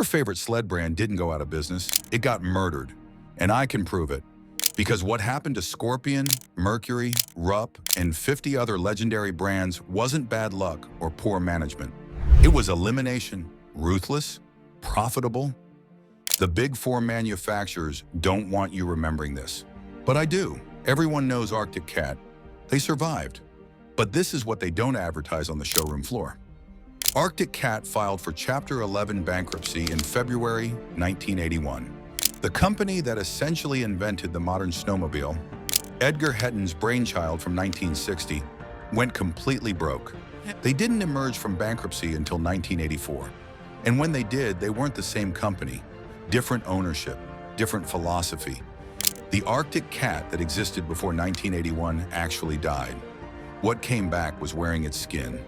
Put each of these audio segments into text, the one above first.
Your favorite sled brand didn't go out of business, it got murdered. And I can prove it. Because what happened to Scorpion, Mercury, Rupp, and 50 other legendary brands wasn't bad luck or poor management. It was elimination, ruthless, profitable. The big four manufacturers don't want you remembering this. But I do. Everyone knows Arctic Cat. They survived. But this is what they don't advertise on the showroom floor. Arctic Cat filed for Chapter 11 bankruptcy in February 1981. The company that essentially invented the modern snowmobile, Edgar Hetton's brainchild from 1960, went completely broke. They didn't emerge from bankruptcy until 1984. And when they did, they weren't the same company. Different ownership, different philosophy. The Arctic Cat that existed before 1981 actually died. What came back was wearing its skin.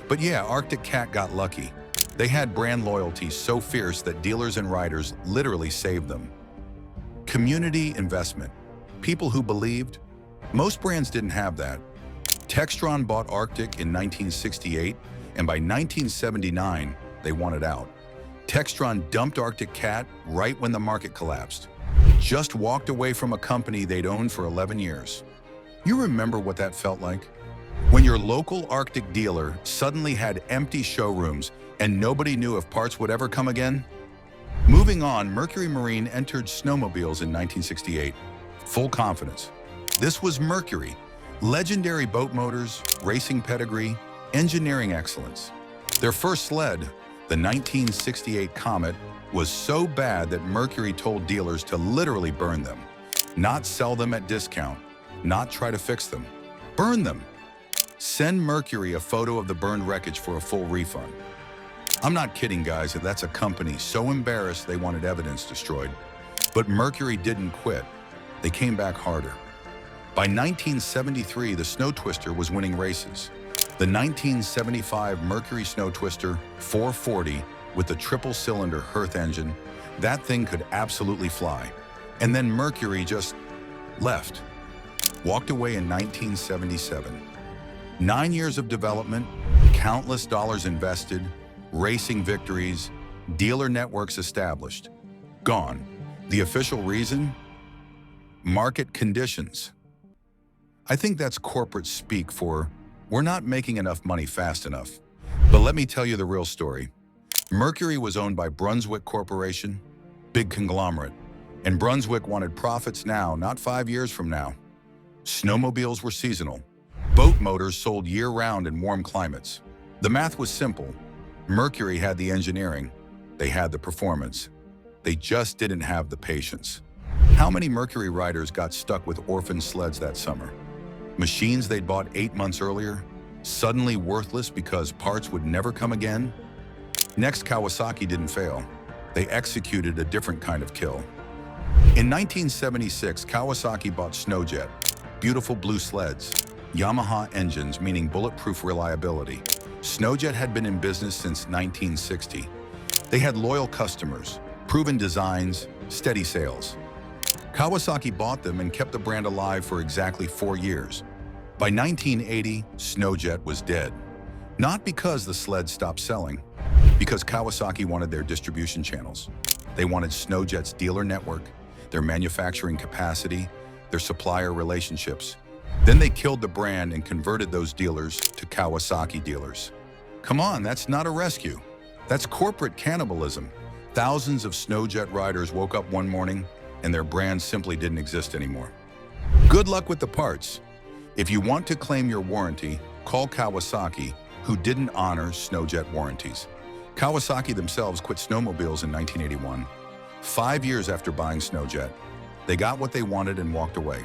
But yeah, Arctic Cat got lucky. They had brand loyalty so fierce that dealers and riders literally saved them. Community investment. People who believed. Most brands didn't have that. Textron bought Arctic in 1968, and by 1979, they wanted out. Textron dumped Arctic Cat right when the market collapsed. Just walked away from a company they'd owned for 11 years. You remember what that felt like? When your local Arctic dealer suddenly had empty showrooms and nobody knew if parts would ever come again? Moving on, Mercury Marine entered snowmobiles in 1968. Full confidence. This was Mercury. Legendary boat motors, racing pedigree, engineering excellence. Their first sled, the 1968 Comet, was so bad that Mercury told dealers to literally burn them. Not sell them at discount, not try to fix them. Burn them. Send Mercury a photo of the burned wreckage for a full refund. I'm not kidding, guys, that's a company so embarrassed they wanted evidence destroyed. But Mercury didn't quit. They came back harder. By 1973, the Snow Twister was winning races. The 1975 Mercury Snow Twister 440 with the triple-cylinder Hearth engine, that thing could absolutely fly. And then Mercury just left. Walked away in 1977. 9 years of development, countless dollars invested, racing victories, dealer networks established. Gone. The official reason? Market conditions. I think that's corporate speak for, we're not making enough money fast enough. But let me tell you the real story. Mercury was owned by Brunswick Corporation, big conglomerate, and Brunswick wanted profits now, not 5 years from now. Snowmobiles were seasonal. Boat motors sold year-round in warm climates. The math was simple. Mercury had the engineering. They had the performance. They just didn't have the patience. How many Mercury riders got stuck with orphan sleds that summer? Machines they'd bought 8 months earlier, suddenly worthless because parts would never come again? Next, Kawasaki didn't fail. They executed a different kind of kill. In 1976, Kawasaki bought Snowjet, beautiful blue sleds, Yamaha engines meaning bulletproof reliability. Snowjet had been in business since 1960. They had loyal customers, proven designs, steady sales. Kawasaki bought them and kept the brand alive for exactly 4 years. By 1980, Snowjet was dead. Not because the sled stopped selling, because Kawasaki wanted their distribution channels. They wanted Snowjet's dealer network, their manufacturing capacity, their supplier relationships. Then they killed the brand and converted those dealers to Kawasaki dealers. Come on, that's not a rescue. That's corporate cannibalism. Thousands of Snowjet riders woke up one morning and their brand simply didn't exist anymore. Good luck with the parts. If you want to claim your warranty, call Kawasaki, who didn't honor Snowjet warranties. Kawasaki themselves quit snowmobiles in 1981. 5 years after buying Snowjet, they got what they wanted and walked away.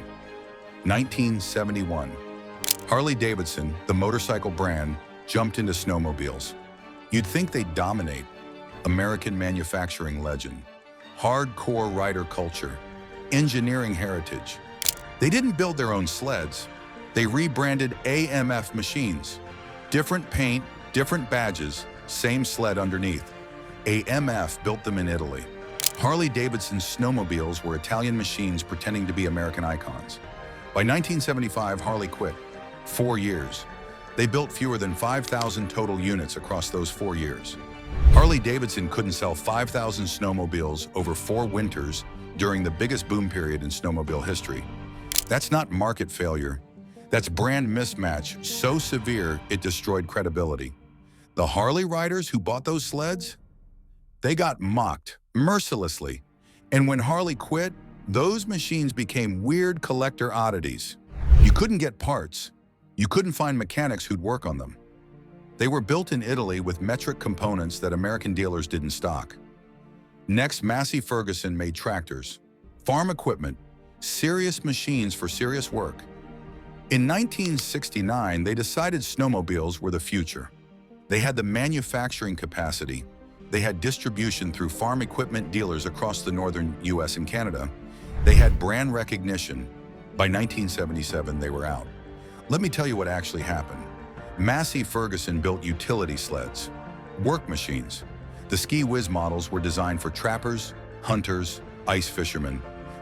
1971. Harley-Davidson, the motorcycle brand, jumped into snowmobiles. You'd think they'd dominate. American manufacturing legend, hardcore rider culture, engineering heritage. They didn't build their own sleds. They rebranded AMF machines. Different paint, different badges, same sled underneath. AMF built them in Italy. Harley-Davidson snowmobiles were Italian machines pretending to be American icons. By 1975, Harley quit. 4 years. They built fewer than 5,000 total units across those 4 years. Harley-Davidson couldn't sell 5,000 snowmobiles over 4 winters during the biggest boom period in snowmobile history. That's not market failure. That's brand mismatch so severe it destroyed credibility. The Harley riders who bought those sleds? They got mocked mercilessly. And when Harley quit, those machines became weird collector oddities. You couldn't get parts. You couldn't find mechanics who'd work on them. They were built in Italy with metric components that American dealers didn't stock. Next, Massey Ferguson made tractors, farm equipment, serious machines for serious work. In 1969, they decided snowmobiles were the future. They had the manufacturing capacity. They had distribution through farm equipment dealers across the northern US and Canada. They had brand recognition. By 1977, they were out. Let me tell you what actually happened. Massey Ferguson built utility sleds, work machines. The Ski Whiz models were designed for trappers, hunters, ice fishermen,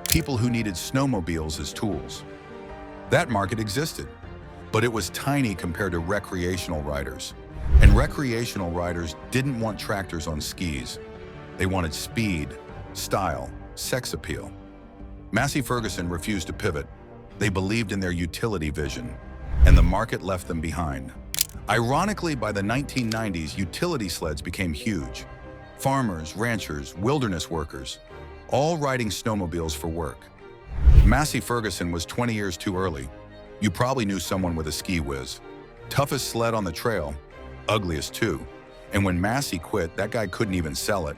people who needed snowmobiles as tools. That market existed, but it was tiny compared to recreational riders. And recreational riders didn't want tractors on skis. They wanted speed, style, sex appeal. Massey Ferguson refused to pivot. They believed in their utility vision, and the market left them behind. Ironically, by the 1990s, utility sleds became huge. Farmers, ranchers, wilderness workers, all riding snowmobiles for work. Massey Ferguson was 20 years too early. You probably knew someone with a Ski Whiz. Toughest sled on the trail, ugliest too. And when Massey quit, that guy couldn't even sell it.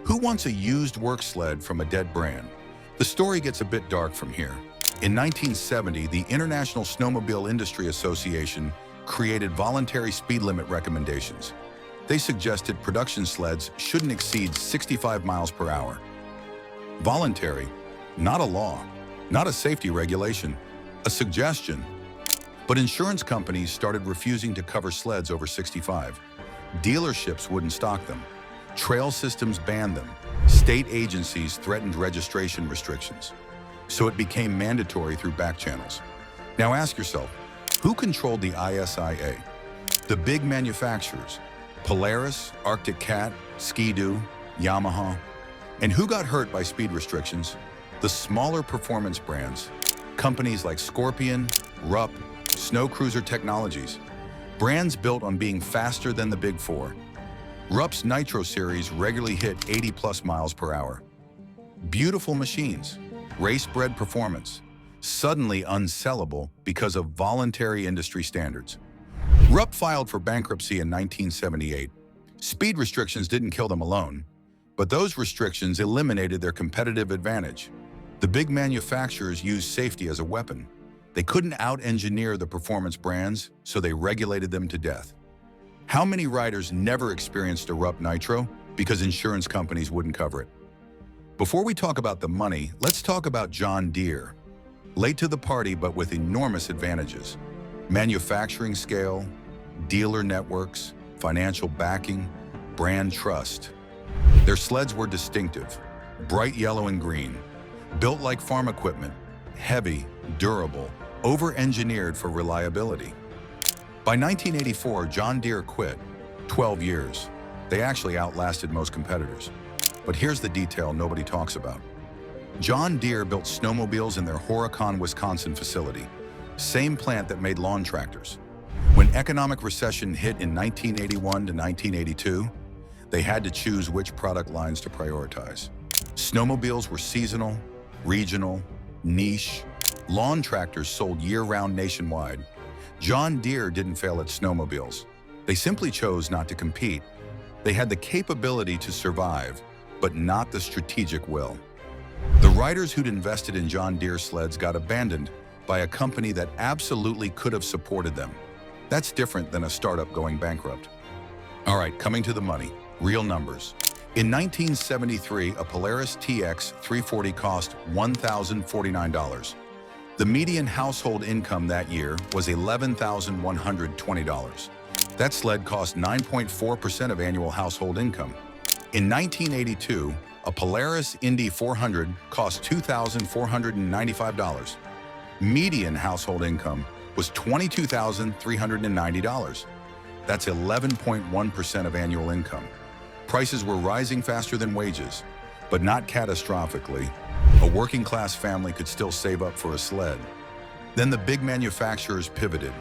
Who wants a used work sled from a dead brand? The story gets a bit dark from here. In 1970, the International Snowmobile Industry Association created voluntary speed limit recommendations. They suggested production sleds shouldn't exceed 65 miles per hour. Voluntary, not a law, not a safety regulation, a suggestion. But insurance companies started refusing to cover sleds over 65. Dealerships wouldn't stock them. Trail systems banned them. State agencies threatened registration restrictions. So it became mandatory through back channels. Now ask yourself, who controlled the ISIA? The big manufacturers, Polaris, Arctic Cat, Ski-Doo, Yamaha. And who got hurt by speed restrictions? The smaller performance brands, companies like Scorpion, Rupp, Snow Cruiser Technologies, brands built on being faster than the Big Four. Rupp's Nitro series regularly hit 80+ miles per hour. Beautiful machines, race-bred performance, suddenly unsellable because of voluntary industry standards. Rupp filed for bankruptcy in 1978. Speed restrictions didn't kill them alone, but those restrictions eliminated their competitive advantage. The big manufacturers used safety as a weapon. They couldn't out-engineer the performance brands, so they regulated them to death. How many riders never experienced a Rupp Nitro because insurance companies wouldn't cover it? Before we talk about the money, let's talk about John Deere. Late to the party, but with enormous advantages. Manufacturing scale, dealer networks, financial backing, brand trust. Their sleds were distinctive, bright yellow and green, built like farm equipment, heavy, durable, over-engineered for reliability. By 1984, John Deere quit. 12 years. They actually outlasted most competitors. But here's the detail nobody talks about. John Deere built snowmobiles in their Horicon, Wisconsin facility, same plant that made lawn tractors. When economic recession hit in 1981 to 1982, they had to choose which product lines to prioritize. Snowmobiles were seasonal, regional, niche. Lawn tractors sold year-round nationwide. John Deere didn't fail at snowmobiles. They simply chose not to compete. They had the capability to survive, but not the strategic will. The riders who'd invested in John Deere sleds got abandoned by a company that absolutely could have supported them. That's different than a startup going bankrupt. All right, coming to the money, real numbers. In 1973, a Polaris TX 340 cost $1,049. The median household income that year was $11,120. That sled cost 9.4% of annual household income. In 1982, a Polaris Indy 400 cost $2,495. Median household income was $22,390. That's 11.1% of annual income. Prices were rising faster than wages, but not catastrophically. A working-class family could still save up for a sled. Then the big manufacturers pivoted.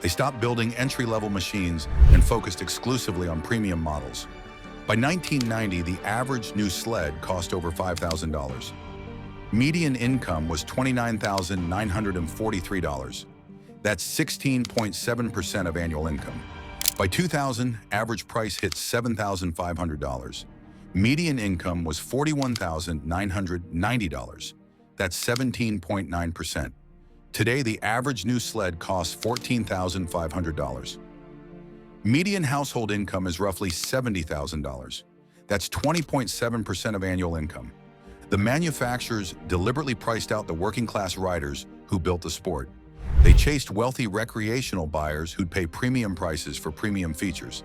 They stopped building entry-level machines and focused exclusively on premium models. By 1990, the average new sled cost over $5,000. Median income was $29,943. That's 16.7% of annual income. By 2000, average price hit $7,500. Median income was $41,990. That's 17.9%. Today, the average new sled costs $14,500. Median household income is roughly $70,000. That's 20.7% of annual income. The manufacturers deliberately priced out the working-class riders who built the sport. They chased wealthy recreational buyers who'd pay premium prices for premium features.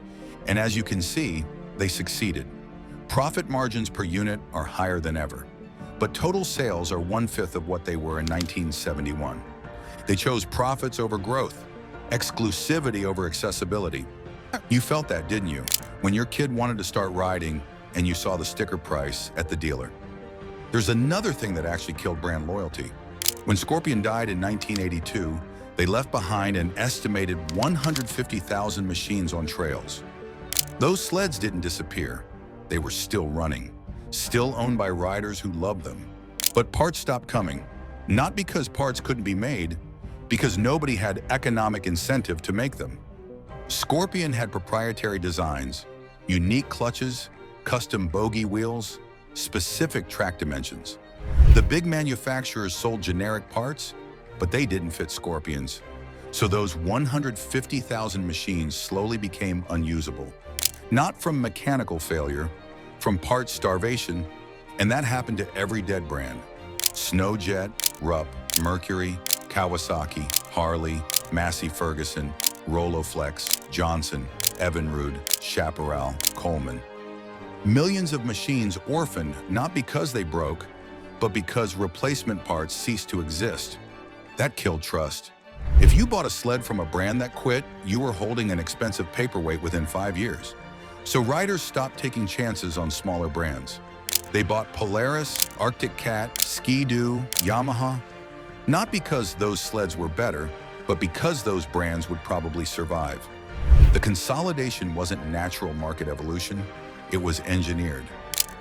And as you can see, they succeeded. Profit margins per unit are higher than ever, but total sales are 1/5 of what they were in 1971. They chose profits over growth, exclusivity over accessibility. You felt that, didn't you? When your kid wanted to start riding and you saw the sticker price at the dealer. There's another thing that actually killed brand loyalty. When Scorpion died in 1982, they left behind an estimated 150,000 machines on trails. Those sleds didn't disappear. They were still running, still owned by riders who loved them. But parts stopped coming, not because parts couldn't be made, because nobody had economic incentive to make them. Scorpion had proprietary designs, unique clutches, custom bogie wheels, specific track dimensions. The big manufacturers sold generic parts, but they didn't fit Scorpions. So those 150,000 machines slowly became unusable. Not from mechanical failure, from parts starvation, and that happened to every dead brand. Snowjet, Rupp, Mercury, Kawasaki, Harley, Massey Ferguson, Roloflex, Johnson, Evinrude, Chaparral, Coleman. Millions of machines orphaned not because they broke, but because replacement parts ceased to exist. That killed trust. If you bought a sled from a brand that quit, you were holding an expensive paperweight within 5 years. So riders stopped taking chances on smaller brands. They bought Polaris, Arctic Cat, Ski-Doo, Yamaha, not because those sleds were better, but because those brands would probably survive. The consolidation wasn't natural market evolution, it was engineered.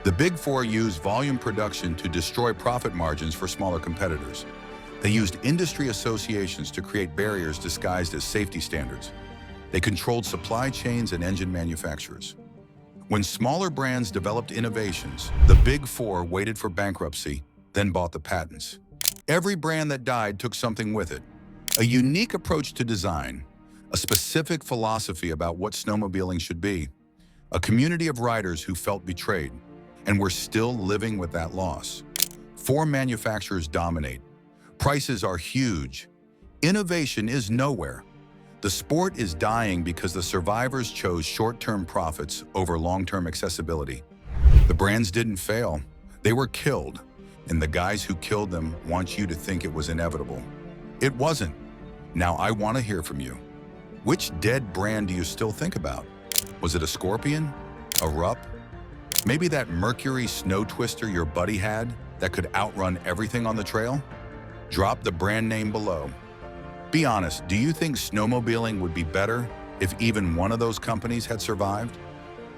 The Big Four used volume production to destroy profit margins for smaller competitors. They used industry associations to create barriers disguised as safety standards. They controlled supply chains and engine manufacturers. When smaller brands developed innovations, the Big Four waited for bankruptcy, then bought the patents. Every brand that died took something with it. A unique approach to design, a specific philosophy about what snowmobiling should be, a community of riders who felt betrayed, and we're still living with that loss. 4 manufacturers dominate. Prices are huge. Innovation is nowhere. The sport is dying because the survivors chose short-term profits over long-term accessibility. The brands didn't fail. They were killed, and the guys who killed them want you to think it was inevitable. It wasn't. Now I want to hear from you. Which dead brand do you still think about? Was it a Scorpion? A Rupp? Maybe that Mercury snow twister your buddy had that could outrun everything on the trail? Drop the brand name below. Be honest, do you think snowmobiling would be better if even one of those companies had survived?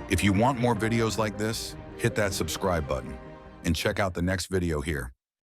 If you want more videos like this, hit that subscribe button and check out the next video here.